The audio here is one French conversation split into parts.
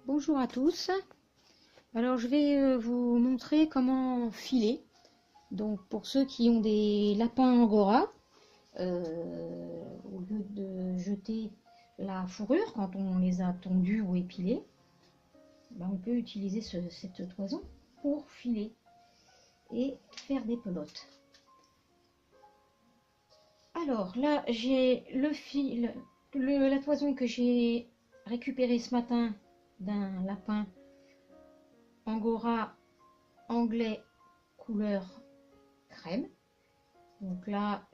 Bonjour à tous. Alors je vais vous montrer comment filer. Donc pour ceux qui ont des lapins angora, au lieu de jeter la fourrure quand on les a tondus ou épilés, ben, on peut utiliser cette toison pour filer et faire des pelotes. Alors là j'ai le fil, la toison que j'ai récupérée ce matin d'un lapin angora anglais couleur crème. Donc là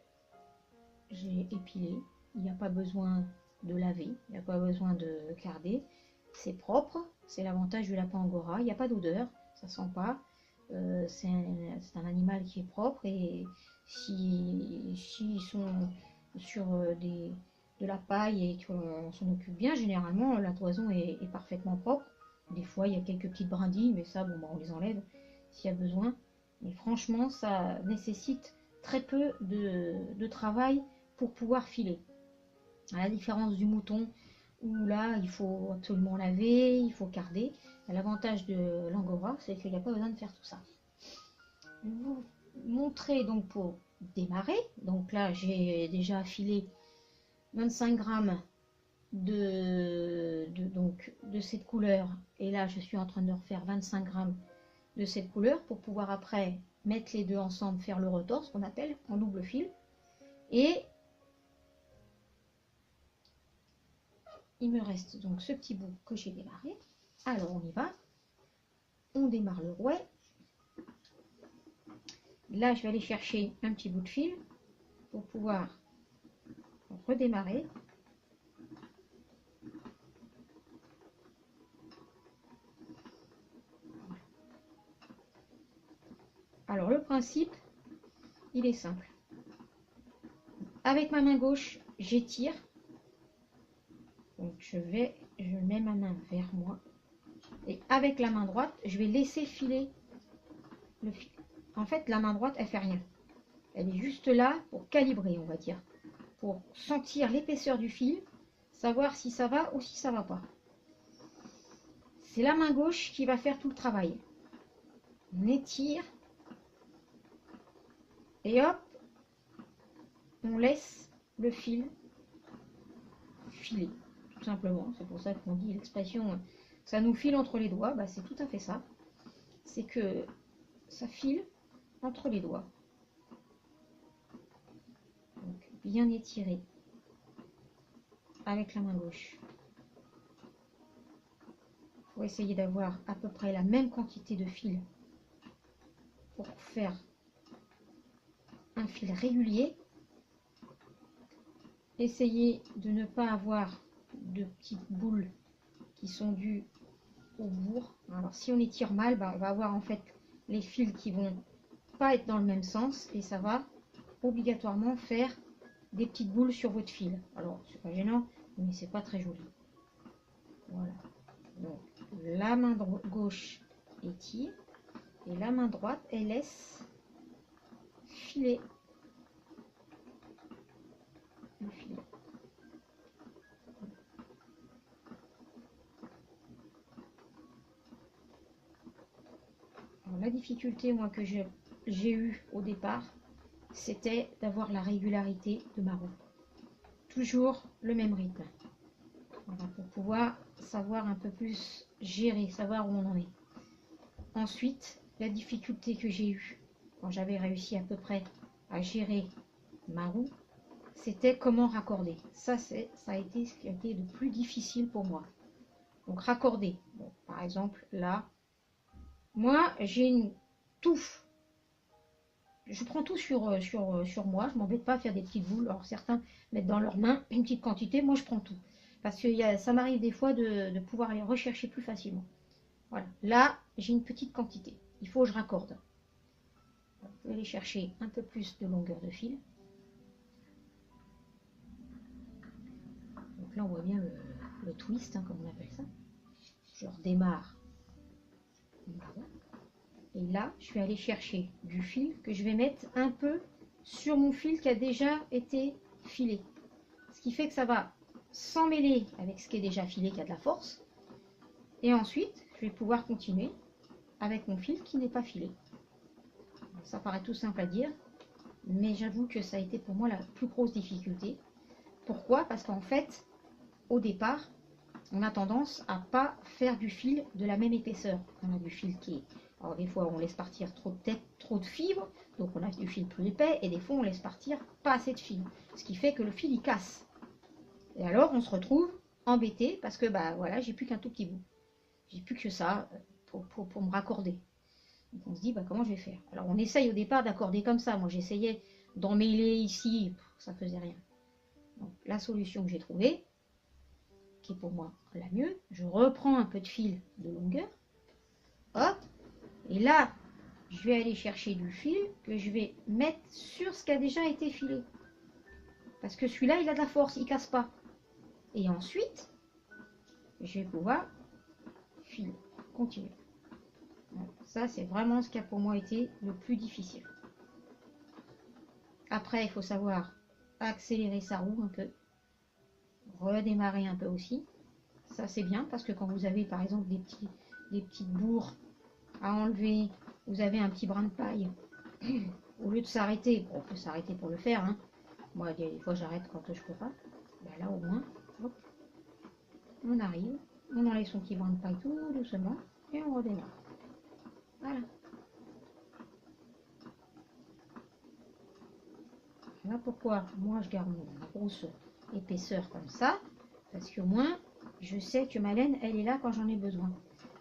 j'ai épilé, il n'y a pas besoin de laver, il n'y a pas besoin de carder, c'est propre, c'est l'avantage du lapin angora, il n'y a pas d'odeur, ça sent pas, c'est un animal qui est propre, et s'ils sont sur de la paille et qu'on s'en occupe bien, généralement la toison est parfaitement propre. Des fois il y a quelques petites brindilles, mais ça bon, bah, on les enlève s'il y a besoin. Mais franchement ça nécessite très peu de travail pour pouvoir filer. À la différence du mouton, où là il faut absolument laver, il faut carder. L'avantage de l'angora, c'est qu'il n'y a pas besoin de faire tout ça. Je vais vous montrer donc pour démarrer. Donc là j'ai déjà filé 25 grammes de cette couleur, et là je suis en train de refaire 25 grammes de cette couleur pour pouvoir après mettre les deux ensemble, faire le retors, ce qu'on appelle en double fil. Et il me reste donc ce petit bout que j'ai démarré. Alors on y va, on démarre le rouet. Là je vais aller chercher un petit bout de fil pour pouvoir redémarrer. Alors le principe, il est simple. Avec ma main gauche, j'étire. Donc je mets ma main vers moi. Et avec la main droite, je vais laisser filer le fil. En fait, la main droite, elle fait rien. Elle est juste là pour calibrer, on va dire. Pour sentir l'épaisseur du fil, savoir si ça va ou si ça va pas. C'est la main gauche qui va faire tout le travail. On étire. Et hop, on laisse le fil filer, tout simplement. C'est pour ça qu'on dit l'expression « ça nous file entre les doigts ». Bah, c'est tout à fait ça. C'est que ça file entre les doigts. Donc, bien étiré avec la main gauche. Il faut essayer d'avoir à peu près la même quantité de fil pour faire un fil régulier. Essayez de ne pas avoir de petites boules qui sont dues au bourre. Alors si on étire mal, on va avoir en fait les fils qui vont pas être dans le même sens, et ça va obligatoirement faire des petites boules sur votre fil. Alors c'est pas gênant, mais c'est pas très joli. Voilà. Donc la main gauche étire et la main droite, elle laisse filer le fil. Alors, la difficulté moi que j'ai eu au départ, c'était d'avoir la régularité de ma roue. Toujours le même rythme. Voilà, pour pouvoir savoir un peu plus gérer, savoir où on en est. Ensuite, la difficulté que j'ai eue quand j'avais réussi à peu près à gérer ma roue, c'était comment raccorder. Ça a été ce qui a été le plus difficile pour moi. Donc raccorder. Bon, par exemple, là, moi j'ai une touffe. Je prends tout sur moi, je m'embête pas à faire des petites boules. Alors certains mettent dans leurs mains une petite quantité, moi je prends tout. Parce que ça m'arrive des fois de pouvoir aller rechercher plus facilement. Voilà, là j'ai une petite quantité, il faut que je raccorde. Je vais aller chercher un peu plus de longueur de fil. Donc là on voit bien le twist, comme on appelle ça. Je redémarre. Voilà. Et là, je vais aller chercher du fil que je vais mettre un peu sur mon fil qui a déjà été filé. Ce qui fait que ça va s'emmêler avec ce qui est déjà filé, qui a de la force. Et ensuite, je vais pouvoir continuer avec mon fil qui n'est pas filé. Ça paraît tout simple à dire, mais j'avoue que ça a été pour moi la plus grosse difficulté. Pourquoi? Parce qu'en fait, au départ, on a tendance à pas faire du fil de la même épaisseur. On a du fil qui est... Alors des fois, on laisse partir trop de tête, trop de fibres, donc on a du fil plus épais, et des fois, on laisse partir pas assez de fil. Ce qui fait que le fil, il casse. Et alors, on se retrouve embêté parce que, bah voilà, j'ai plus qu'un tout petit bout. J'ai plus que ça pour me raccorder. Donc on se dit, bah comment je vais faire? Alors on essaye au départ d'accorder comme ça. Moi, j'essayais d'emmêler ici, ça faisait rien. Donc la solution que j'ai trouvée, qui est pour moi la mieux, je reprends un peu de fil de longueur, hop, et là, je vais aller chercher du fil que je vais mettre sur ce qui a déjà été filé. Parce que celui-là, il a de la force, il casse pas. Et ensuite, je vais pouvoir filer, continuer. Voilà. Ça, c'est vraiment ce qui a pour moi été le plus difficile. Après, il faut savoir accélérer sa roue un peu, redémarrer un peu aussi. Ça, c'est bien parce que quand vous avez, par exemple, des petites bourres à enlever, vous avez un petit brin de paille, au lieu de s'arrêter, bon, on peut s'arrêter pour le faire, hein. Moi, des fois, j'arrête quand je peux pas. Ben là, au moins, hop, on arrive, on enlève son petit brin de paille tout doucement et on redémarre. Voilà. Voilà pourquoi moi je garde ma grosse épaisseur comme ça, parce qu'au moins je sais que ma laine elle est là quand j'en ai besoin.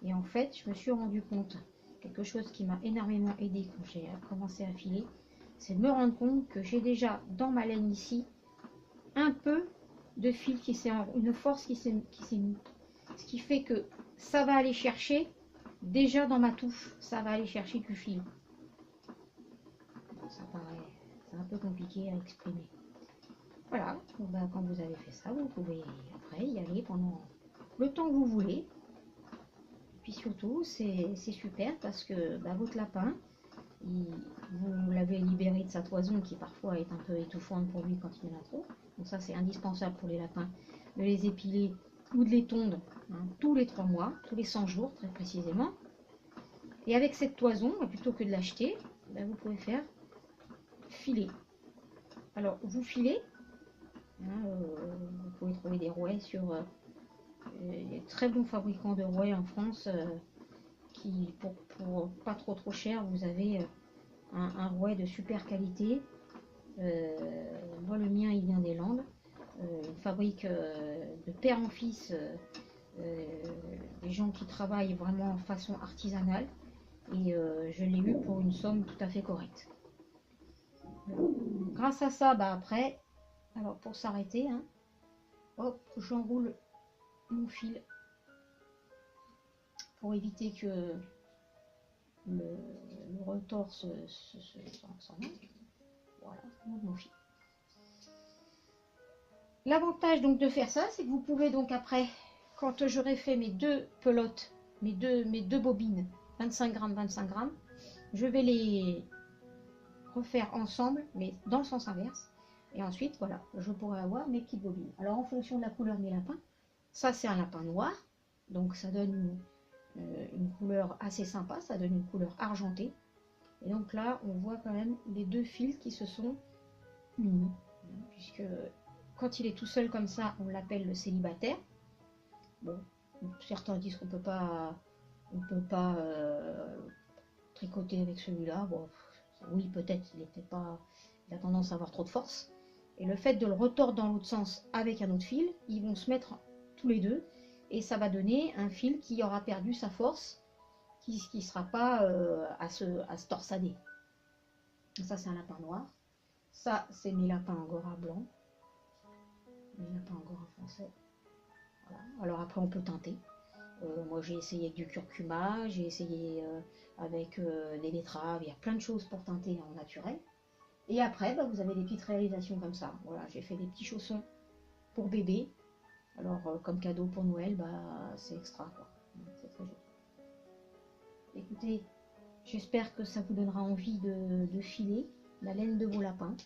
Et en fait je me suis rendu compte, quelque chose qui m'a énormément aidé quand j'ai commencé à filer, c'est de me rendre compte que j'ai déjà dans ma laine ici un peu de fil qui s'est, une force qui s'est mise. Ce qui fait que ça va aller chercher, déjà dans ma touffe, ça va aller chercher du fil. Ça paraît... c'est un peu compliqué à exprimer. Voilà, donc, bah, quand vous avez fait ça, vous pouvez après y aller pendant le temps que vous voulez. Puis surtout, c'est super parce que bah, votre lapin, vous l'avez libéré de sa toison qui parfois est un peu étouffante pour lui quand il y en a trop. Donc ça, c'est indispensable pour les lapins de les épiler ou de les tondre hein, tous les 3 mois, tous les 100 jours très précisément. Et avec cette toison, plutôt que de l'acheter, bah, vous pouvez faire filer. Alors, vous filez. Hein, vous pouvez trouver des rouets sur les très bons fabricants de rouets en France qui, pour pas trop cher, vous avez un rouet de super qualité. Moi, le mien, il vient des Landes. Une fabrique de père en fils, des gens qui travaillent vraiment en façon artisanale. Et je l'ai eu pour une somme tout à fait correcte. Grâce à ça, bah après, alors pour s'arrêter, hein, hop, j'enroule mon fil pour éviter que le retors s'en aille. Voilà, mon fil. L'avantage donc de faire ça, c'est que vous pouvez donc après, quand j'aurai fait mes 2 pelotes, mes deux bobines, 25 grammes, 25 grammes, je vais les refaire ensemble, mais dans le sens inverse. Et ensuite, voilà, je pourrai avoir mes petites bobines. Alors, en fonction de la couleur de mes lapins, ça c'est un lapin noir, donc ça donne une couleur assez sympa, ça donne une couleur argentée. Et donc là, on voit quand même les 2 fils qui se sont unis, puisque quand il est tout seul comme ça, on l'appelle le célibataire. Bon, certains disent qu'on peut pas tricoter avec celui-là. Bon, oui, peut-être, il a tendance à avoir trop de force. Et le fait de le retordre dans l'autre sens avec un autre fil, ils vont se mettre tous les deux et ça va donner un fil qui aura perdu sa force, qui ne sera pas à se torsader. Ça, c'est un lapin noir. Ça, c'est mes lapins angora blancs. Mes lapins angora français. Voilà. Alors après, on peut teinter. Moi, j'ai essayé avec du curcuma, j'ai essayé avec des betteraves. Il y a plein de choses pour teinter en naturel. Et après, bah, vous avez des petites réalisations comme ça. Voilà, j'ai fait des petits chaussons pour bébé. Alors, comme cadeau pour Noël, bah, c'est extra, quoi. C'est très joli. Écoutez, j'espère que ça vous donnera envie de filer la laine de vos lapins.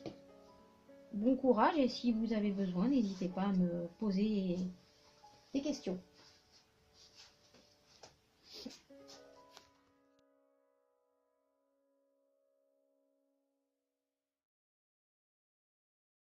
Bon courage et si vous avez besoin, n'hésitez pas à me poser des questions.